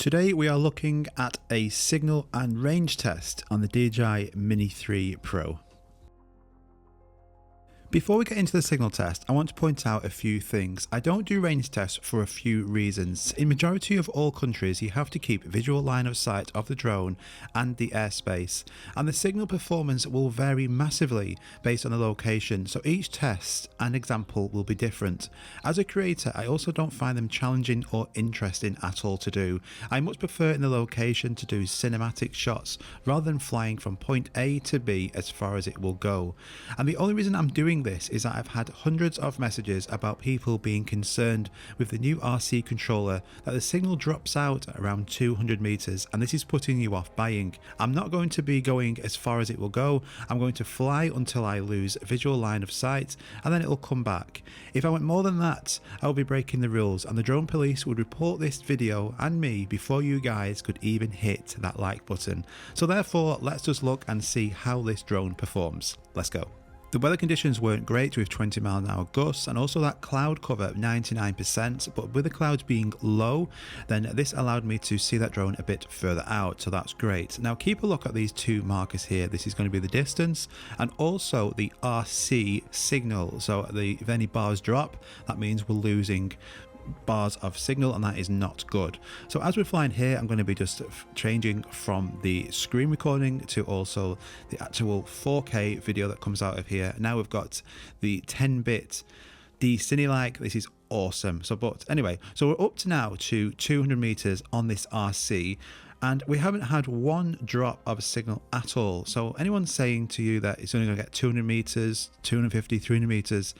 Today we are looking at a signal and range test on the DJI Mini 3 Pro. Before we get into the signal test, I want to point out a few things. I don't do range tests for a few reasons. In majority of all countries, you have to keep visual line of sight of the drone and the airspace, and the signal performance will vary massively based on the location, so each test and example will be different. As a creator, I also don't find them challenging or interesting at all to do. I much prefer in the location to do cinematic shots rather than flying from point A to B as far as it will go. And the only reason I'm doing this is that I've had hundreds of messages about people being concerned with the new RC controller that the signal drops out at around 200 meters, and this is putting you off buying. I'm not going to be going as far as it will go. I'm going to fly until I lose visual line of sight, and then it will come back. If I went more than that, I would be breaking the rules, and the drone police would report this video and me before you guys could even hit that like button. So therefore, let's just look and see how this drone performs. Let's go. The weather conditions weren't great with 20-mile-an-hour gusts and also that cloud cover 99%, but with the clouds being low, then this allowed me to see that drone a bit further out, so that's great. Now keep a look at these two markers here. This is going to be the distance and also the RC signal. So if any bars drop, that means we're losing bars of signal, and that is not good. So as we're flying here, I'm going to be just changing from the screen recording to also the actual 4K video that comes out of here. Now we've got the 10-bit D-Cine-like. This is awesome. So we're up to now to 200 meters on this RC, and we haven't had one drop of signal at all. So anyone saying to you that it's only going to get 200 meters, 250, 300 meters,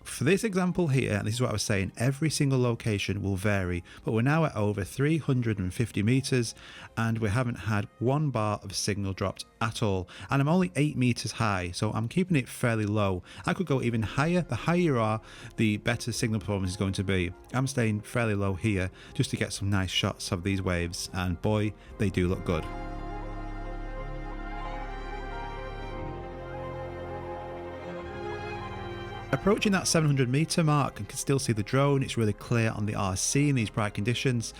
for this example here, and this is what I was saying, every single location will vary, but we're now at over 350 meters and we haven't had one bar of signal dropped at all, and I'm only 8 meters high, so I'm keeping it fairly low. I could go even higher. The higher you are, the better signal performance is going to be. I'm staying fairly low here just to get some nice shots of these waves, and boy, they do look good. Approaching that 700 meter mark, and can still see the drone. It's really clear on the RC in these bright conditions,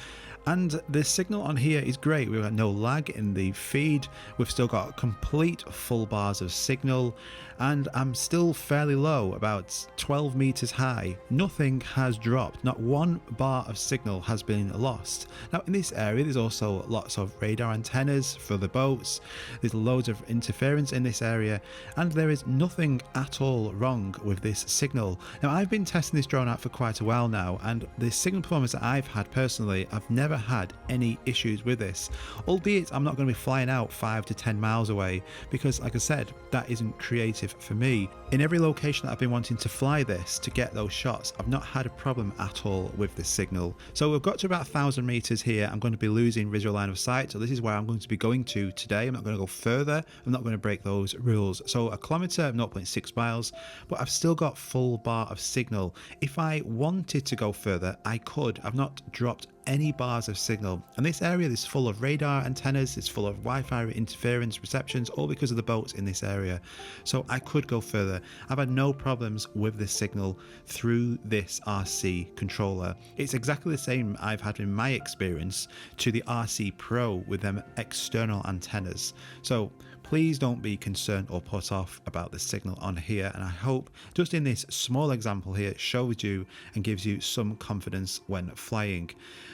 and the signal on here is great. We've got no lag in the feed. We've still got complete full bars of signal, and I'm still fairly low, about 12 meters high. Nothing has dropped. Not one bar of signal has been lost. Now in this area, there's also lots of radar antennas for the boats. There's loads of interference in this area, and there is nothing at all wrong with this signal. Now I've been testing this drone out for quite a while now, and the signal performance that I've had personally, I've never had any issues with this, albeit I'm not going to be flying out 5 to 10 miles away, because like I said, that isn't creative for me. In every location that I've been wanting to fly this to get those shots, I've not had a problem at all with this signal. So we've got to about 1,000 meters here. I'm going to be losing visual line of sight, so this is where I'm going to be going to today. I'm not going to go further. I'm not going to break those rules. So a kilometer, 0.6 miles, but I've still got full bar of signal. If I wanted to go further, I could. I've not dropped any bars of signal, and this area is full of radar antennas, it's full of Wi-Fi interference receptions, all because of the boats in this area. So I could go further. I've had no problems with this signal through this RC controller. It's exactly the same I've had in my experience to the RC Pro with them external antennas. So please don't be concerned or put off about the signal on here, and I hope just in this small example here it shows you and gives you some confidence when flying.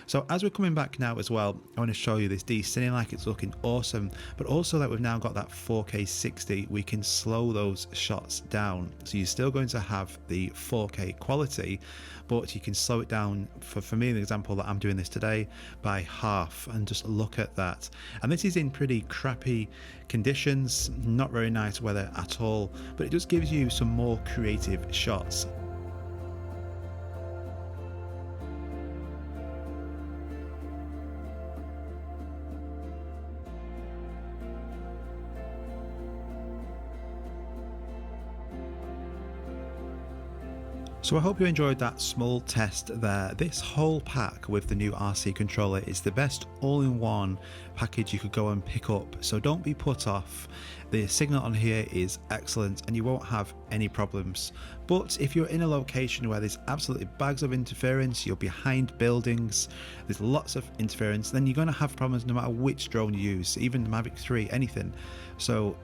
So as we're coming back now as well, I want to show you this D-Cine-like. It's looking awesome, but also that we've now got that 4K 60, we can slow those shots down. So you're still going to have the 4K quality, but you can slow it down, for me, the example that I'm doing this today, by half, and just look at that. And this is in pretty crappy conditions, not very nice weather at all, but it just gives you some more creative shots. So I hope you enjoyed that small test there. This whole pack with the new RC controller is the best all-in-one package you could go and pick up, so don't be put off. The signal on here is excellent and you won't have any problems. But if you're in a location where there's absolutely bags of interference, you're behind buildings, there's lots of interference, then you're going to have problems no matter which drone you use, even the Mavic 3, anything. So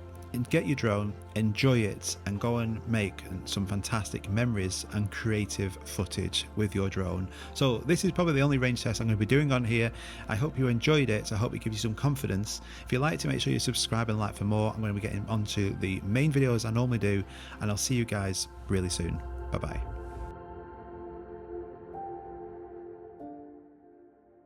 get your drone, enjoy it, and go and make some fantastic memories and creative footage with your drone. So this is probably the only range test I'm going to be doing on here. I hope you enjoyed it. I hope it gives you some confidence. If you liked it, make sure you subscribe and like for more. I'm going to be getting onto the main videos I normally do, and I'll see you guys really soon. Bye bye.